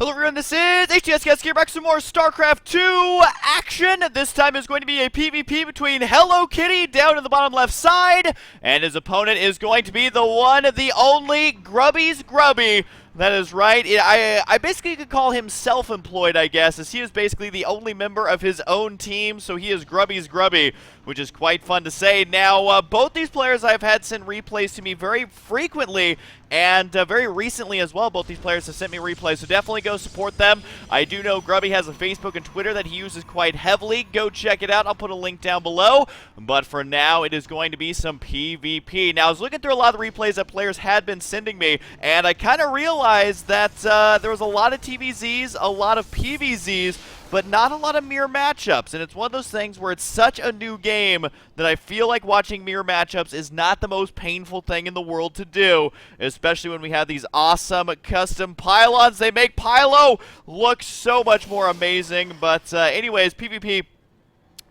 Hello everyone, this is HuskyStarcraft here, back with some more StarCraft 2 action. This time is going to be a PvP between HelloKitty down in the bottom left side, and his opponent is going to be the one, the only, Grubby's Grubby. That is right. I basically could call him self-employed, I guess, as he is basically the only member of his own team, so he is Grubby's Grubby, which is quite fun to say. Now, both these players I've had send replays to me very frequently, and very recently as well. Both these players have sent me replays, so definitely go support them. I do know Grubby has a Facebook and Twitter that he uses quite heavily. Go check it out. I'll put a link down below. But for now, it is going to be some PvP. Now, I was looking through a lot of the replays that players had been sending me, and I kind of realized that there was a lot of TVZs, a lot of PVZs, but not a lot of mirror matchups. And it's one of those things where it's such a new game that I feel like watching mirror matchups is not the most painful thing in the world to do, especially when we have these awesome custom pylons. They make Pylo look so much more amazing. But anyways, PvP,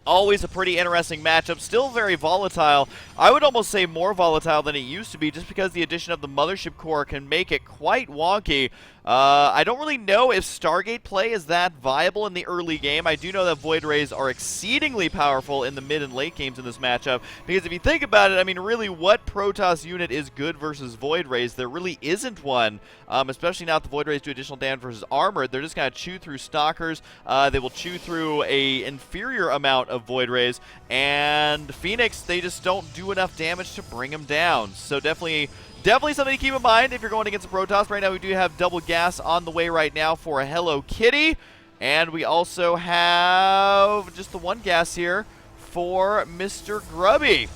always a pretty interesting matchup, still very volatile. I would almost say more volatile than it used to be, just because the addition of the Mothership Core can make it quite wonky. I don't really know if Stargate play is that viable in the early game. I do know that Void Rays are exceedingly powerful in the mid and late games in this matchup, because if you think about it, I mean, really, what Protoss unit is good versus Void Rays? There really isn't one, especially now that the Void Rays do additional damage versus armored. They're just going to chew through Stalkers. They will chew through a inferior amount of Void Rays, and Phoenix, they just don't do enough damage to bring them down. So definitely something to keep in mind if you're going against a Protoss. Right now, we do have double gas on the way right now for a HelloKitty, and we also have just the one gas here for Mr. Grubby.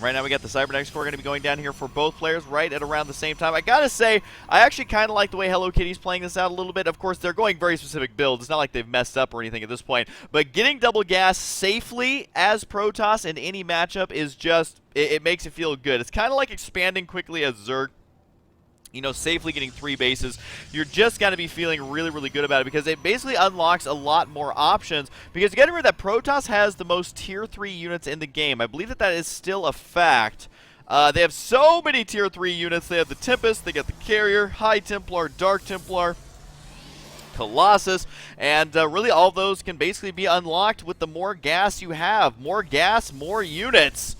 Right now, we got the Cybernetics Core going to be going down here for both players right at around the same time. I gotta say, I actually kind of like the way HelloKitty's playing this out a little bit. Of course, they're going very specific builds. It's not like they've messed up or anything at this point. But getting double gas safely as Protoss in any matchup is just, it makes it feel good. It's kind of like expanding quickly as Zerg. You know, safely getting 3 bases. You're just going to be feeling really, really good about it, because it basically unlocks a lot more options. Because you got to remember that Protoss has the most tier 3 units in the game. I believe that that is still a fact. They have so many tier 3 units. They have the Tempest, they got the Carrier, High Templar, Dark Templar, Colossus, and really all of those can basically be unlocked with the more gas you have. More gas, more units.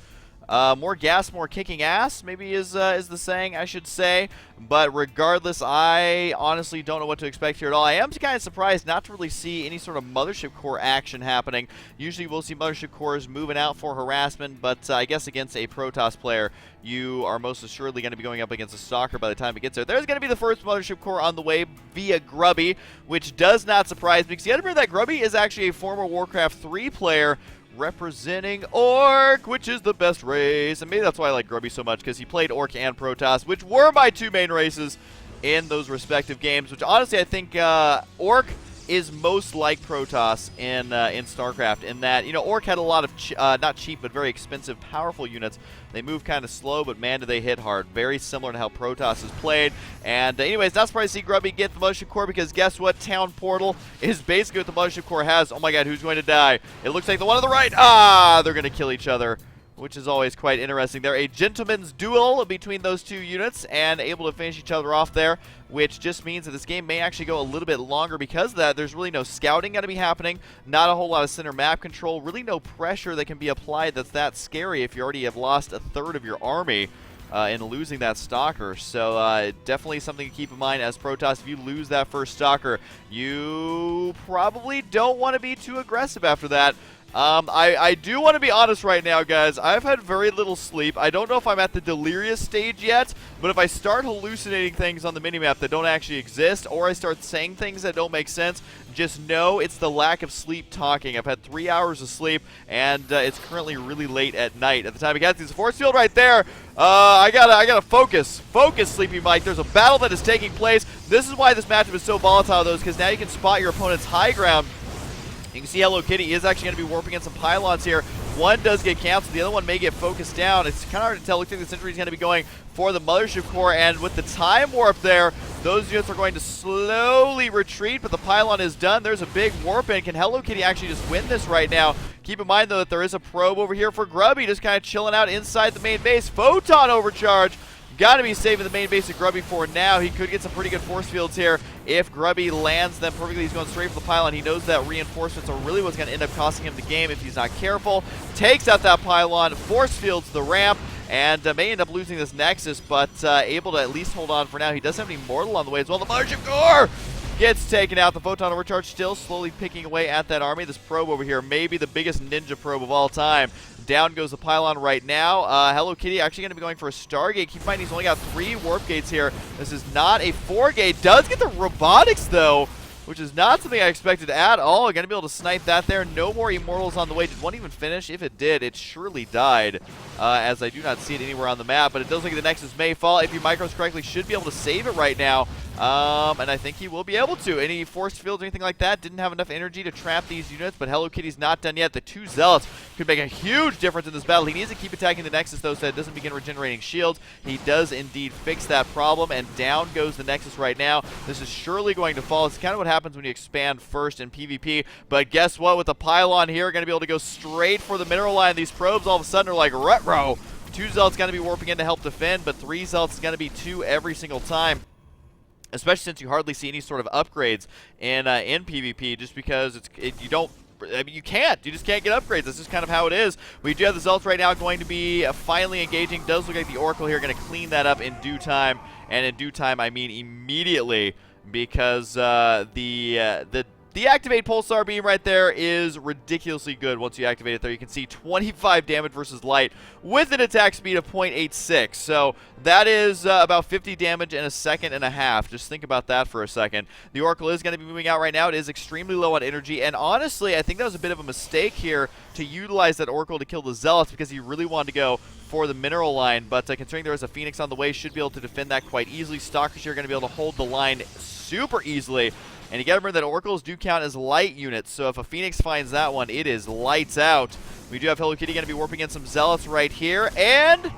More gas, more kicking ass, maybe is the saying, I should say. But regardless, I honestly don't know what to expect here at all. I am kind of surprised not to really see any sort of Mothership Core action happening. Usually we'll see Mothership Cores moving out for harassment, but I guess against a Protoss player, you are most assuredly going to be going up against a Stalker by the time it gets there. There's going to be the first Mothership Core on the way via Grubby, which does not surprise me, because you got to remember that Grubby is actually a former Warcraft 3 player, representing Orc, which is the best race. And maybe that's why I like Grubby so much, because he played Orc and Protoss, which were my 2 main races in those respective games, which honestly I think Orc is most like Protoss in StarCraft, in that, you know, Orc had a lot of, not cheap, but very expensive, powerful units. They move kind of slow, but man, do they hit hard. Very similar to how Protoss is played. And anyways, not surprised to see Grubby get the Mothership Core, because guess what? Town Portal is basically what the Mothership Core has. Oh my god, who's going to die? It looks like the one on the right. Ah, they're going to kill each other, which is always quite interesting. They're a gentleman's duel between those 2 units, and able to finish each other off there, which just means that this game may actually go a little bit longer. Because of that, there's really no scouting going to be happening, not a whole lot of center map control, really no pressure that can be applied that's that scary if you already have lost a third of your army in losing that Stalker. So definitely something to keep in mind as Protoss. If you lose that first Stalker, you probably don't want to be too aggressive after that. I do want to be honest right now, guys. I've had very little sleep. I don't know if I'm at the delirious stage yet, but if I start hallucinating things on the minimap that don't actually exist, or I start saying things that don't make sense, just know it's the lack of sleep talking. I've had 3 hours of sleep, and it's currently really late at night. At the time I got to the force field right there, I gotta focus. Focus, Sleepy Mike. There's a battle that is taking place. This is why this matchup is so volatile, though, because now you can spot your opponent's high ground. You can see HelloKitty is actually going to be warping in some pylons here. One does get canceled. The other one may get focused down. It's kind of hard to tell. Looks like the Sentry is going to be going for the Mothership Core. And with the time warp there, those units are going to slowly retreat. But the pylon is done. There's a big warp in. Can HelloKitty actually just win this right now? Keep in mind, though, that there is a probe over here for Grubby, just kind of chilling out inside the main base. Photon overcharge Got to be saving the main base of Grubby for now. He could get some pretty good force fields here if Grubby lands them perfectly. He's going straight for the pylon. He knows that reinforcements are really what's going to end up costing him the game if he's not careful. Takes out that pylon, force fields the ramp, and may end up losing this Nexus, but able to at least hold on for now. He does have an Immortal on the way as well. The Mothership Core gets taken out. The Photon Overcharge still slowly picking away at that army. This probe over here, maybe the biggest ninja probe of all time. Down goes the pylon right now. HelloKitty actually going to be going for a Stargate. Keep in mind he's only got 3 warp gates here. This is not a 4-gate. Does get the robotics though, which is not something I expected at all. Going to be able to snipe that there. No more Immortals on the way. Did one even finish? If it did, it surely died, as I do not see it anywhere on the map. But it does look like the Nexus may fall. If he micros correctly, should be able to save it right now. And I think he will be able to. Any force fields or anything like that didn't have enough energy to trap these units, but HelloKitty's not done yet. The 2 Zealots could make a huge difference in this battle. He needs to keep attacking the Nexus, though, so it doesn't begin regenerating shields. He does indeed fix that problem, and down goes the Nexus right now. This is surely going to fall. It's kind of what happens when you expand first in PvP, but guess what? With the pylon here, going to be able to go straight for the mineral line. These probes all of a sudden are like retro. 2 Zealots going to be warping in to help defend, but 3 Zealots is going to be 2 every single time. Especially since you hardly see any sort of upgrades in PvP, just because you don't. I mean, you just can't get upgrades. That's just kind of how it is. We do have the Zealots right now going to be finally engaging. Does look like the Oracle here going to clean that up in due time, and in due time I mean immediately, because the Activate Pulsar Beam right there is ridiculously good once you activate it there. You can see 25 damage versus light with an attack speed of 0.86. So that is about 50 damage in a second and a half. Just think about that for a second. The Oracle is going to be moving out right now. It is extremely low on energy. And honestly, I think that was a bit of a mistake here to utilize that Oracle to kill the Zealots, because he really wanted to go for the mineral line. But considering there is a Phoenix on the way, should be able to defend that quite easily. Stalkers here are going to be able to hold the line super easily. And you got to remember that Oracles do count as light units, so if a Phoenix finds that one, it is lights out. We do have HelloKitty going to be warping in some Zealots right here, and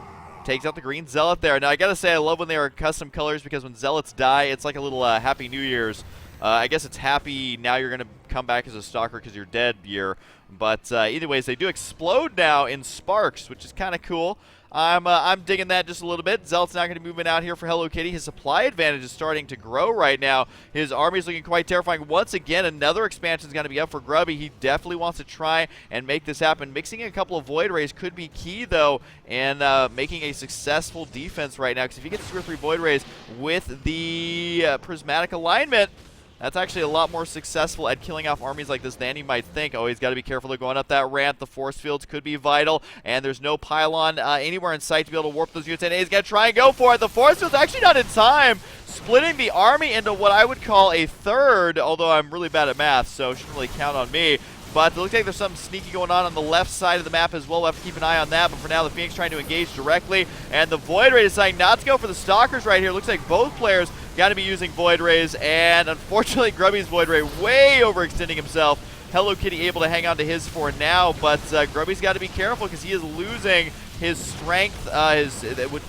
takes out the green Zealot there. Now, I got to say, I love when they are custom colors, because when Zealots die, it's like a little Happy New Year's. I guess it's happy now you're going to come back as a Stalker because you're dead year. But either ways, they do explode now in sparks, which is kind of cool. I'm digging that just a little bit. Zealot's not going to be moving out here for HelloKitty. His supply advantage is starting to grow right now. His army is looking quite terrifying. Once again, another expansion is going to be up for Grubby. He definitely wants to try and make this happen. Mixing in a couple of Void Rays could be key, though, and making a successful defense right now. Because if he gets 2 or 3 Void Rays with the Prismatic Alignment, that's actually a lot more successful at killing off armies like this than you might think. Oh, he's got to be careful of going up that ramp. The force fields could be vital, and there's no pylon anywhere in sight to be able to warp those units in. He's going to try and go for it. The force field's actually not in time, splitting the army into what I would call a third, although I'm really bad at math, so shouldn't really count on me. But it looks like there's something sneaky going on the left side of the map as well. We'll have to keep an eye on that. But for now, the Phoenix trying to engage directly. And the Void Ray deciding not to go for the Stalkers right here. Looks like both players got to be using Void Rays. And unfortunately, Grubby's Void Ray way overextending himself. HelloKitty able to hang on to his for now. But Grubby's got to be careful because he is losing his strength.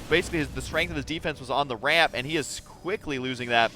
Basically, the strength of his defense was on the ramp. And he is quickly losing that.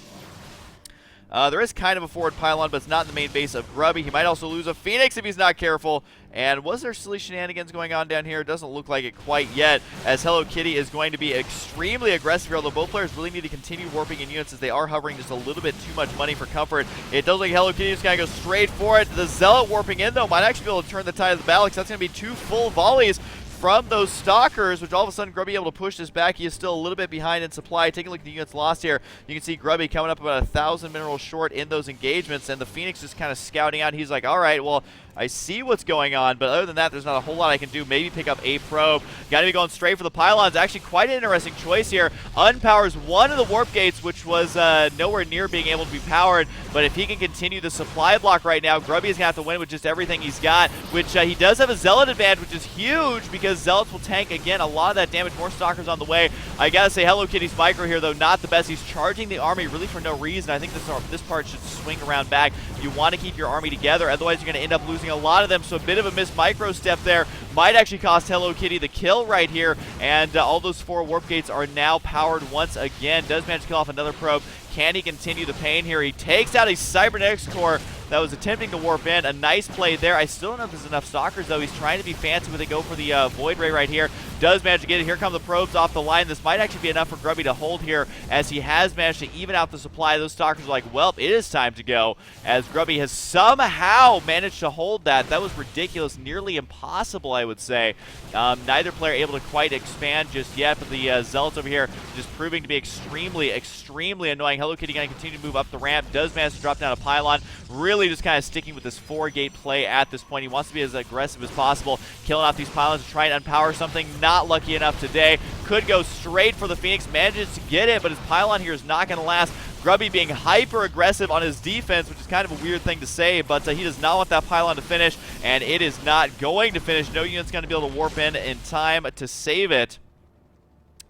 There is kind of a forward pylon, but it's not in the main base of Grubby. He might also lose a Phoenix if he's not careful. And was there silly shenanigans going on down here? It doesn't look like it quite yet, as HelloKitty is going to be extremely aggressive here, although both players really need to continue warping in units as they are hovering just a little bit too much money for comfort. It does look like HelloKitty is going to go straight for it. The Zealot warping in, though, might actually be able to turn the tide of the battle, because that's going to be 2 full volleys from those Stalkers, which all of a sudden Grubby able to push this back. He is still a little bit behind in supply. Taking a look at the units lost here, you can see Grubby coming up about 1,000 minerals short in those engagements, and the Phoenix is kind of scouting out. He's like, all right, well, I see what's going on, but other than that, there's not a whole lot I can do. Maybe pick up a probe. Got to be going straight for the pylons. Actually, quite an interesting choice here. Unpowers one of the warp gates, which was nowhere near being able to be powered, but if he can continue the supply block right now, Grubby is going to have to win with just everything he's got, which he does have a Zealot advantage, which is huge, because Zealots will tank, again, a lot of that damage. More Stalkers on the way. I got to say, HelloKitty's micro here, though, not the best. He's charging the army really for no reason. I think this part should swing around back. You want to keep your army together, otherwise you're going to end up losing a lot of them, so a bit of a missed micro step there might actually cost HelloKitty the kill right here, and all those 4 warp gates are now powered once again. Does manage to kill off another probe. Can he continue the pain here? He takes out a Cybernetics core that was attempting to warp in. A nice play there. I still don't know if there's enough Stalkers, though. He's trying to be fancy with it. Go for the Void Ray right here. does manage to get it. Here come the probes off the line. This might actually be enough for Grubby to hold here, as he has managed to even out the supply. Those Stalkers are like, well, it is time to go, as Grubby has somehow managed to hold that. That was ridiculous, nearly impossible, I would say. Neither player able to quite expand just yet, but the Zealots over here just proving to be extremely, extremely annoying. HelloKitty going to continue to move up the ramp, does manage to drop down a pylon, really just kind of sticking with this 4-gate play at this point. He wants to be as aggressive as possible, killing off these pylons to try and unpower something. Not lucky enough today. Could go straight for the Phoenix, manages to get it, but his pylon here is not going to last. Grubby being hyper aggressive on his defense, which is kind of a weird thing to say, but he does not want that pylon to finish, and it is not going to finish. No unit's going to be able to warp in time to save it.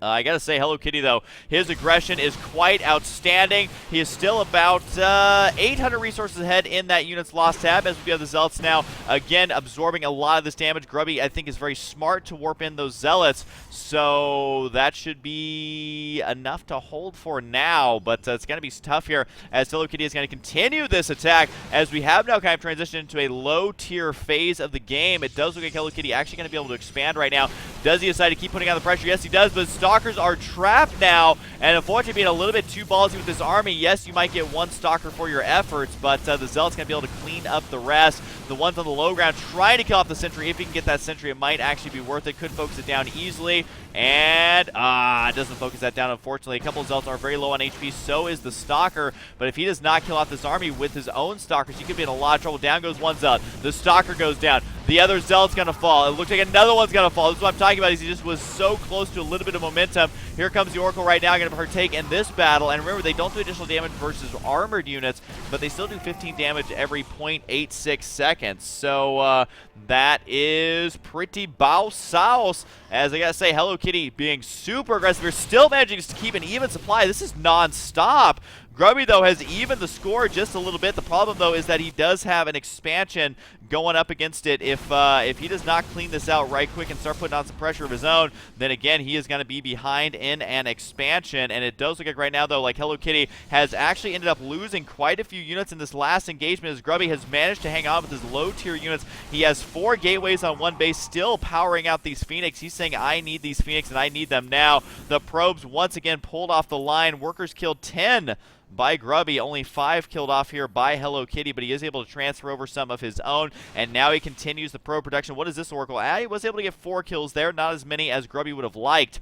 I gotta say, HelloKitty, though, his aggression is quite outstanding. He is still about 800 resources ahead in that unit's lost tab, as we have the Zealots now, again, absorbing a lot of this damage. Grubby, I think, is very smart to warp in those Zealots, so that should be enough to hold for now, but it's gonna be tough here, as HelloKitty is gonna continue this attack, as we have now kind of transitioned into a low-tier phase of the game. It does look like HelloKitty actually gonna be able to expand right now. Does he decide to keep putting on the pressure? Yes, he does, but Stalkers are trapped now, and unfortunately being a little bit too ballsy with this army. Yes, you might get one Stalker for your efforts, but the Zealot's going to be able to clean up the rest. The ones on the low ground trying to kill off the sentry. If you can get that sentry, it might actually be worth it. Could focus it down easily, and it doesn't focus that down, unfortunately. A couple of Zealots are very low on HP, so is the Stalker, but if he does not kill off this army with his own Stalkers, he could be in a lot of trouble. Down goes one Zealot. The Stalker goes down. The other Zealot's going to fall. It looks like another one's going to fall. This is what I'm talking about. He just was so close to a little bit of momentum. Here comes the Oracle right now, going to partake in this battle. And remember, they don't do additional damage versus armored units, but they still do 15 damage every 0.86 seconds. So that is pretty bow-sauce. As I got to say, HelloKitty being super aggressive. You're still managing to keep an even supply. This is non-stop. Grubby, though, has evened the score just a little bit. The problem, though, is that he does have an expansion going up against it. If he does not clean this out right quick and start putting on some pressure of his own, then again, he is going to be behind in an expansion. And it does look like right now, though, like HelloKitty has actually ended up losing quite a few units in this last engagement, as Grubby has managed to hang on with his low-tier units. He has 4 gateways on one base, still powering out these Phoenix. He's saying, I need these Phoenix, and I need them now. The probes once again pulled off the line. Workers killed 10 by Grubby, only 5 killed off here by HelloKitty, but he is able to transfer over some of his own, and now he continues the probe production. What is this, Oracle? He was able to get 4 kills there, not as many as Grubby would have liked.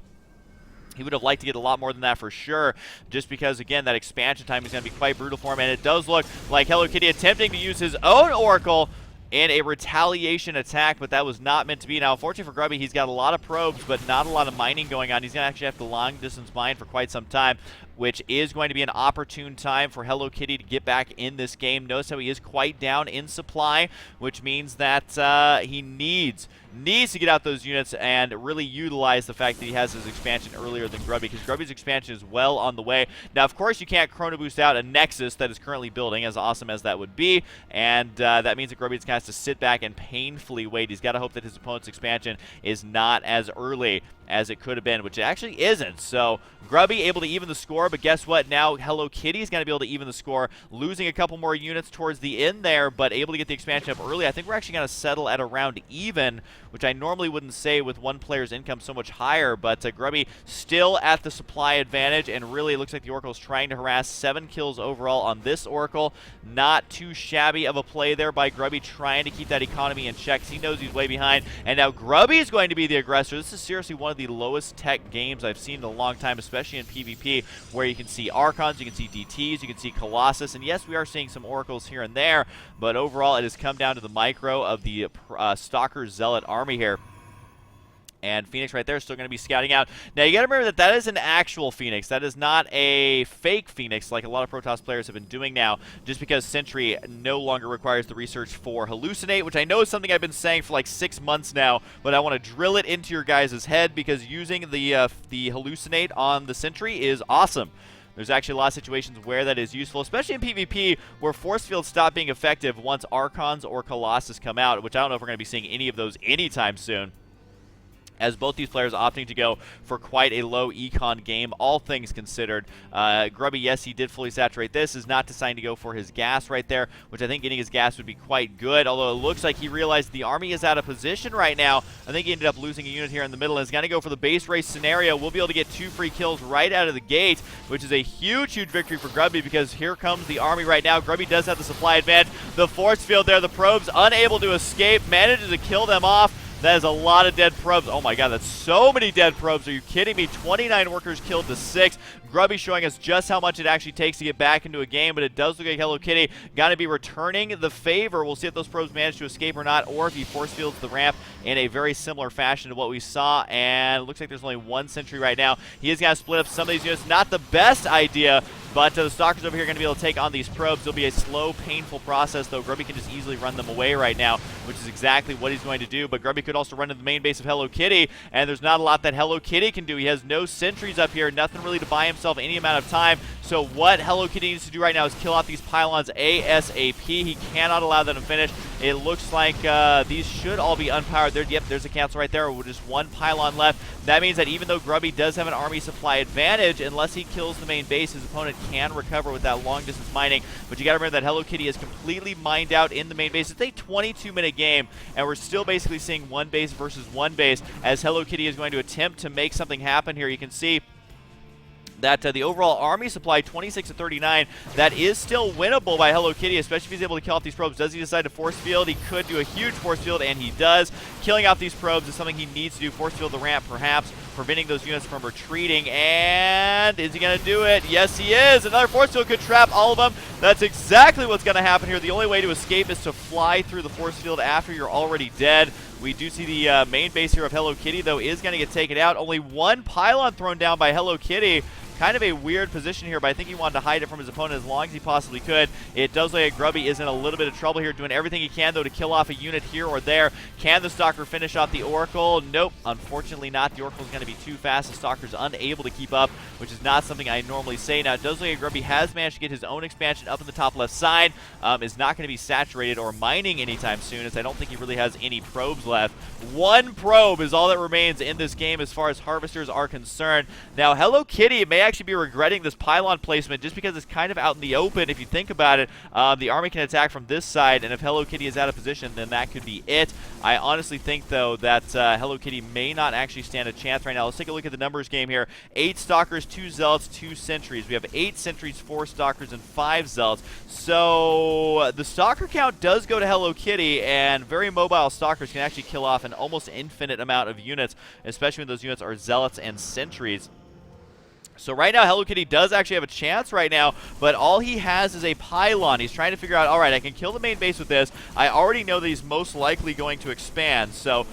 He would have liked to get a lot more than that for sure, just because, again, that expansion time is going to be quite brutal for him, and it does look like HelloKitty attempting to use his own Oracle in a retaliation attack, but that was not meant to be. Now, unfortunately for Grubby, he's got a lot of probes, but not a lot of mining going on. He's going to actually have to long-distance mine for quite some time, which is going to be an opportune time for HelloKitty to get back in this game. Notice how he is quite down in supply, which means that he needs to get out those units and really utilize the fact that he has his expansion earlier than Grubby, because Grubby's expansion is well on the way. Now, of course, you can't Chrono Boost out a Nexus that is currently building, as awesome as that would be, and that means that Grubby just has to sit back and painfully wait. He's got to hope that his opponent's expansion is not as early as it could have been, which it actually isn't. So Grubby able to even the score, but guess what? Now HelloKitty is going to be able to even the score, losing a couple more units towards the end there, but able to get the expansion up early. I think we're actually going to settle at around even, which I normally wouldn't say with one player's income so much higher, but Grubby still at the supply advantage, and really it looks like the Oracle is trying to harass. 7 kills overall on this Oracle. Not too shabby of a play there by Grubby, trying to keep that economy in check. He knows he's way behind, and now Grubby is going to be the aggressor. This is seriously one of the lowest tech games I've seen in a long time, especially in PvP, where you can see Archons, you can see DTs, you can see Colossus, and yes, we are seeing some Oracles here and there, but overall it has come down to the micro of the Stalker Zealot army here. And Phoenix right there is still going to be scouting out. Now, you got to remember that that is an actual Phoenix. That is not a fake Phoenix like a lot of Protoss players have been doing now, just because Sentry no longer requires the research for Hallucinate, which I know is something I've been saying for like 6 months now, but I want to drill it into your guys' head, because using the Hallucinate on the Sentry is awesome. There's actually a lot of situations where that is useful, especially in PvP, where force fields stop being effective once Archons or Colossus come out, which I don't know if we're going to be seeing any of those anytime soon. as both these players opting to go for quite a low econ game, all things considered. Grubby, yes, he did fully saturate this, is not deciding to go for his gas right there, which I think getting his gas would be quite good, although it looks like he realized the army is out of position right now. I think he ended up losing a unit here in the middle, and is going to go for the base race scenario. We'll be able to get 2 free kills right out of the gate, which is a huge, huge victory for Grubby, because here comes the army right now. Grubby does have the supply advantage. The force field there, the probes unable to escape, manages to kill them off. That is a lot of dead probes. Oh my god, that's so many dead probes. Are you kidding me? 29 workers killed to 6. Grubby showing us just how much it actually takes to get back into a game, but it does look like HelloKitty going to be returning the favor. We'll see if those probes manage to escape or not, or if he force fields the ramp in a very similar fashion to what we saw. And it looks like there's only 1 sentry right now. He is going to split up some of these units. Not the best idea, but the Stalkers over here are going to be able to take on these probes. It'll be a slow, painful process, though. Grubby can just easily run them away right now, which is exactly what he's going to do. But Grubby could also run to the main base of HelloKitty, and there's not a lot that HelloKitty can do. He has no sentries up here, nothing really to buy himself any amount of time. So what HelloKitty needs to do right now is kill off these pylons ASAP. He cannot allow them to finish. It looks like these should all be unpowered. Yep, there's a cancel right there with just 1 pylon left. That means that even though Grubby does have an army supply advantage, unless he kills the main base, his opponent can recover with that long distance mining. But you got to remember that HelloKitty is completely mined out in the main base. It's a 22-minute game, and we're still basically seeing 1 base versus 1 base, as HelloKitty is going to attempt to make something happen here. You can see that the overall army supply, 26 to 39, that is still winnable by HelloKitty, especially if he's able to kill off these probes. Does he decide to force field? He could do a huge force field, and he does. Killing off these probes is something he needs to do. Force field the ramp, perhaps, preventing those units from retreating. And is he going to do it? Yes, he is. Another force field could trap all of them. That's exactly what's going to happen here. The only way to escape is to fly through the force field after you're already dead. We do see the main base here of HelloKitty, though, is going to get taken out. Only 1 pylon thrown down by HelloKitty. Kind of a weird position here, but I think he wanted to hide it from his opponent as long as he possibly could. It does look like Grubby is in a little bit of trouble here, doing everything he can, though, to kill off a unit here or there. Can the Stalker finish off the Oracle? Nope, unfortunately not. The Oracle is going to be too fast. The Stalker's unable to keep up, which is not something I normally say. Now, it does look like Grubby has managed to get his own expansion up in the top left side. Is not going to be saturated or mining anytime soon, as I don't think he really has any probes left. 1 probe is all that remains in this game as far as harvesters are concerned. Now, HelloKitty may actually be regretting this pylon placement just because it's kind of out in the open. If you think about it, the army can attack from this side, and if HelloKitty is out of position, then that could be it. I honestly think, though, that HelloKitty may not actually stand a chance right now. Let's take a look at the numbers game here. 8 Stalkers, 2 Zealots, 2 Sentries. We have 8 Sentries, 4 Stalkers, and 5 Zealots. So the Stalker count does go to HelloKitty, and very mobile Stalkers can actually kill off an almost infinite amount of units, especially when those units are Zealots and Sentries. So right now, HelloKitty does actually have a chance right now, but all he has is a pylon. He's trying to figure out, all right, I can kill the main base with this. I already know that he's most likely going to expand, so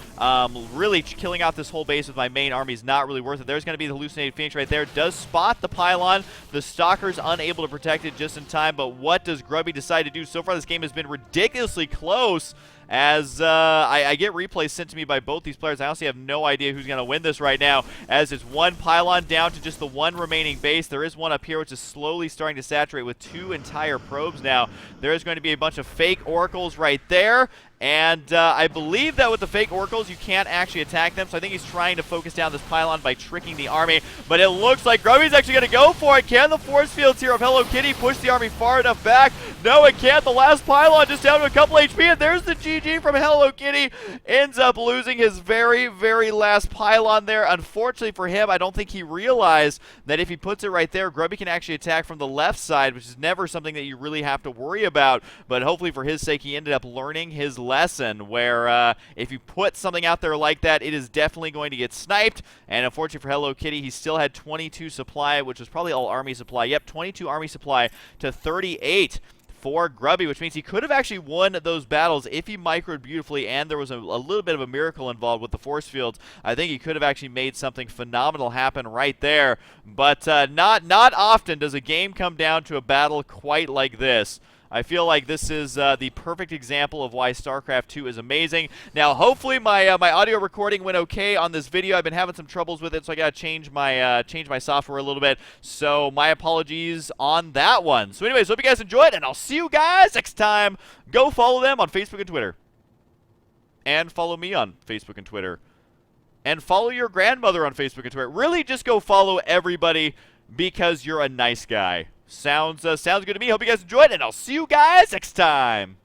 really killing out this whole base with my main army is not really worth it. There's going to be the Hallucinated Phoenix right there. Does spot the pylon. The Stalker's unable to protect it just in time, but what does Grubby decide to do? So far, this game has been ridiculously close. As I get replays sent to me by both these players. I honestly have no idea who's going to win this right now, as it's 1 pylon down to just the 1 remaining base. There is one up here which is slowly starting to saturate with 2 entire probes now. There is going to be a bunch of fake oracles right there. And I believe that with the fake oracles, you can't actually attack them. So I think he's trying to focus down this pylon by tricking the army. But it looks like Grubby's actually going to go for it. Can the force fields here of HelloKitty push the army far enough back? No, it can't. The last pylon just down to a couple HP. And there's the GG from HelloKitty. Ends up losing his very, very last pylon there. Unfortunately for him, I don't think he realized that if he puts it right there, Grubby can actually attack from the left side, which is never something that you really have to worry about. But hopefully for his sake, he ended up learning his lesson, where if you put something out there like that, it is definitely going to get sniped. And unfortunately for HelloKitty, he still had 22 supply, which was probably all army supply. Yep, 22 army supply to 38 for Grubby, which means he could have actually won those battles if he microed beautifully and there was a little bit of a miracle involved with the force fields. I think he could have actually made something phenomenal happen right there. But not often does a game come down to a battle quite like this. I feel like this is the perfect example of why StarCraft 2 is amazing. Now, hopefully my audio recording went okay on this video. I've been having some troubles with it, so I got to change my software a little bit. So my apologies on that one. So anyways, hope you guys enjoyed, and I'll see you guys next time. Go follow them on Facebook and Twitter. And follow me on Facebook and Twitter. and follow your grandmother on Facebook and Twitter. Really, just go follow everybody because you're a nice guy. Sounds good to me. Hope you guys enjoyed, and I'll see you guys next time.